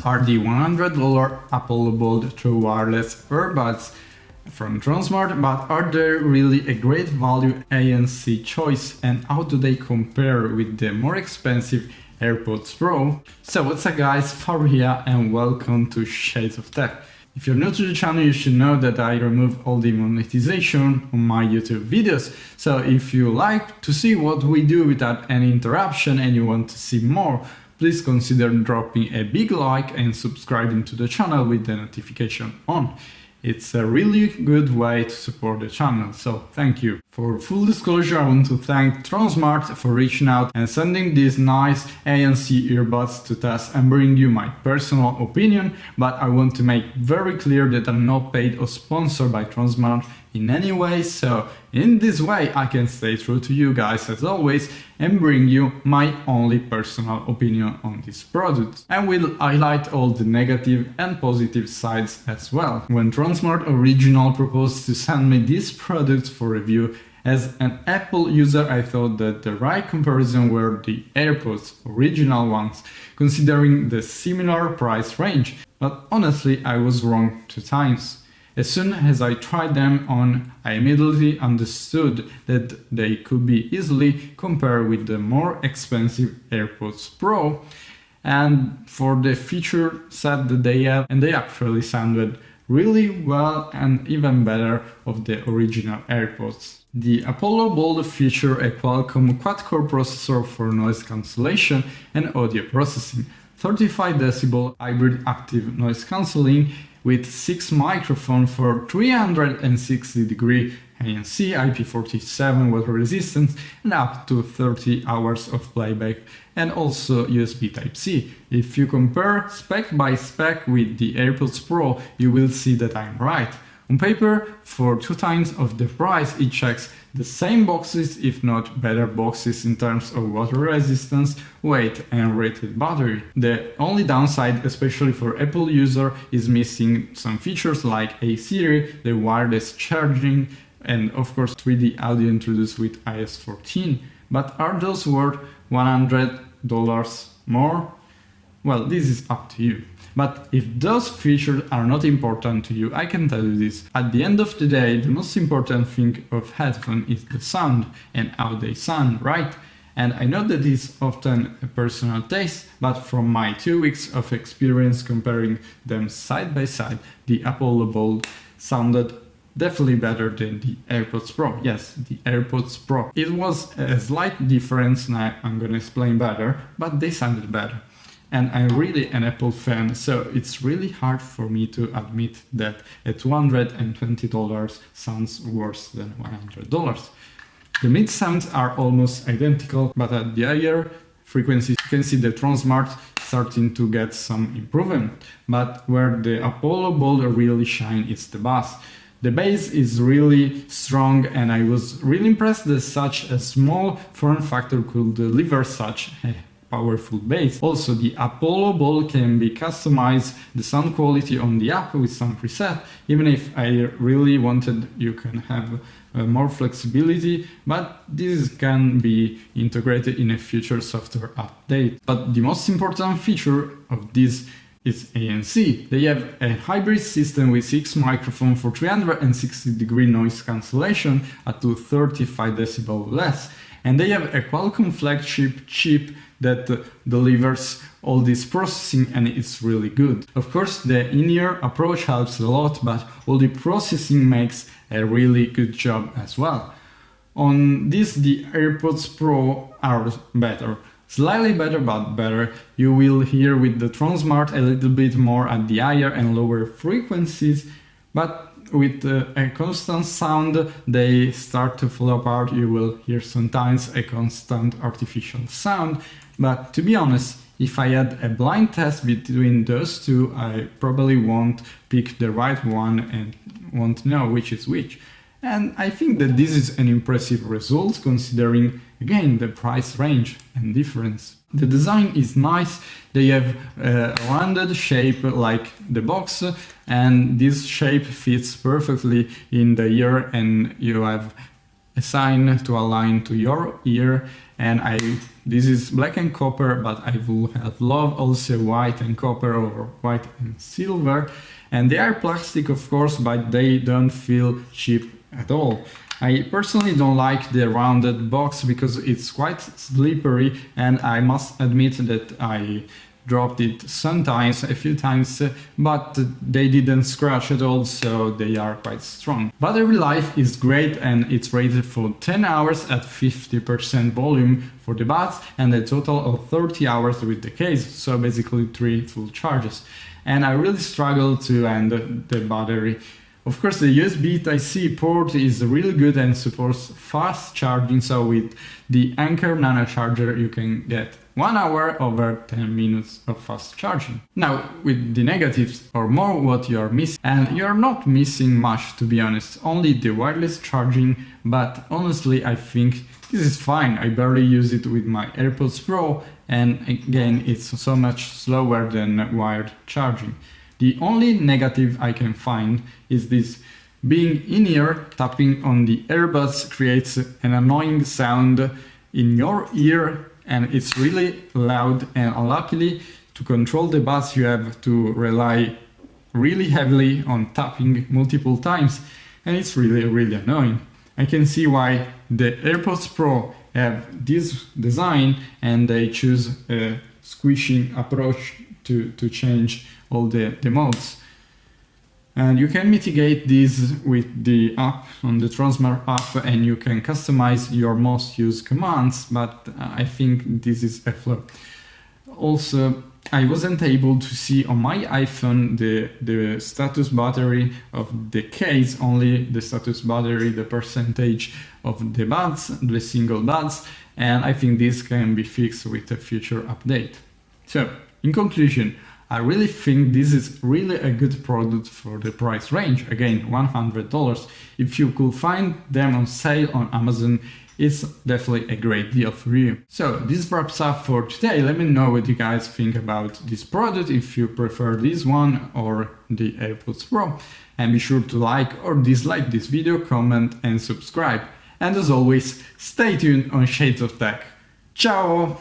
are the $100 Apple Bold True Wireless Earbuds from Tronsmart, but are they really a great value ANC choice, and how do they compare with the more expensive AirPods Pro? So what's up guys, Far here and welcome to Shades of Tech. If you're new to the channel, you should know that I remove all the monetization on my YouTube videos. So if you like to see what we do without any interruption and you want to see more, please consider dropping a big like and subscribing to the channel with the notification on. It's a really good way to support the channel, so thank you. For full disclosure, I want to thank Tronsmart for reaching out and sending these nice ANC earbuds to test and bring you my personal opinion, but I want to make very clear that I'm not paid or sponsored by Tronsmart in any way, so in this way I can stay true to you guys as always and bring you my only personal opinion on this product. And will highlight all the negative and positive sides as well. When Tronsmart Original proposed to send me these products for review, as an Apple user I thought that the right comparison were the AirPods Original ones, considering the similar price range, but honestly I was wrong 2 times. As soon as I tried them on, I immediately understood that they could be easily compared with the more expensive AirPods Pro and for the feature set that they have, and they actually sounded really well and even better of the original AirPods. The Apollo Bold feature a Qualcomm quad-core processor for noise cancellation and audio processing, 35 decibel hybrid active noise cancelling with 6 microphones for 360-degree ANC, IP47 water resistance and up to 30 hours of playback, and also USB Type-C. If you compare spec by spec with the AirPods Pro, you will see that I'm right. On paper, for 2 times of the price, it checks the same boxes, if not better boxes in terms of water resistance, weight and rated battery. The only downside, especially for Apple user, is missing some features like a Siri, the wireless charging, and of course 3D audio introduced with iOS 14. But are those worth $100 more? Well, this is up to you. But if those features are not important to you, I can tell you this. At the end of the day, the most important thing of headphone is the sound and how they sound, right? And I know that it's often a personal taste, but from my 2 weeks of experience comparing them side by side, the Apollo Bold sounded definitely better than the AirPods Pro. Yes, the AirPods Pro. It was a slight difference, and I'm gonna explain better, but they sounded better. And I'm really an Apple fan, so it's really hard for me to admit that a $220 sounds worse than $100. The mid sounds are almost identical, but at the higher frequencies you can see the Tronsmart starting to get some improvement. But where the Apollo Bold really shine is the bass. The bass is really strong, and I was really impressed that such a small form factor could deliver such a powerful bass. Also, the Apollo Bold can be customized the sound quality on the app with some preset. Even if I really wanted, you can have more flexibility, but this can be integrated in a future software update. But the most important feature of this is ANC. They have a hybrid system with 6 microphones for 360-degree noise cancellation up to 35 decibel less. And they have a Qualcomm flagship chip that delivers all this processing, and it's really good. Of course, the in-ear approach helps a lot, but all the processing makes a really good job as well. On this, the AirPods Pro are better. Slightly better, but better. You will hear with the Tronsmart a little bit more at the higher and lower frequencies, but with a constant sound they start to fall apart. You will hear sometimes a constant artificial sound, but to be honest, if I had a blind test between those two, I probably won't pick the right one and won't know which is which. And I think that this is an impressive result considering, again, the price range and difference. The design is nice, they have a rounded shape like the box, and this shape fits perfectly in the ear, and you have a sign to align to your ear, and I This is black and copper, but I would have loved also white and copper or white and silver. And they are plastic, of course, but they don't feel cheap at all. I personally don't like the rounded box because it's quite slippery, and I must admit that I dropped it sometimes, a few times, but they didn't scratch at all, so they are quite strong. Battery life is great, and it's rated for 10 hours at 50% volume for the buds and a total of 30 hours with the case, so basically 3 full charges. And I really struggle to end the battery. Of course, the USB Type-C port is really good and supports fast charging, so with the Anker Nano Charger you can get 1 hour over 10 minutes of fast charging. Now, with the negatives, or more what you are missing, and you're not missing much, to be honest, only the wireless charging, but honestly I think this is fine. I barely use it with my AirPods Pro, and again it's so much slower than wired charging. The only negative I can find is this: being in-ear, tapping on the earbuds creates an annoying sound in your ear, and it's really loud, and unluckily to control the buds you have to rely really heavily on tapping multiple times, and it's really annoying. I can see why the AirPods Pro have this design and they choose a squishing approach to change all the modes. And you can mitigate this with the app on the Tronsmart app, and you can customize your most used commands, but I think this is a flaw. Also, I wasn't able to see on my iPhone the status battery of the case, only the status battery, the percentage of the buds, the single buds, and I think this can be fixed with a future update. So, in conclusion, I really think this is really a good product for the price range. Again, $100. If you could find them on sale on Amazon, it's definitely a great deal for you. So this wraps up for today. Let me know what you guys think about this product, if you prefer this one or the AirPods Pro. And be sure to like or dislike this video, comment and subscribe. And as always, stay tuned on Shades of Tech. Ciao!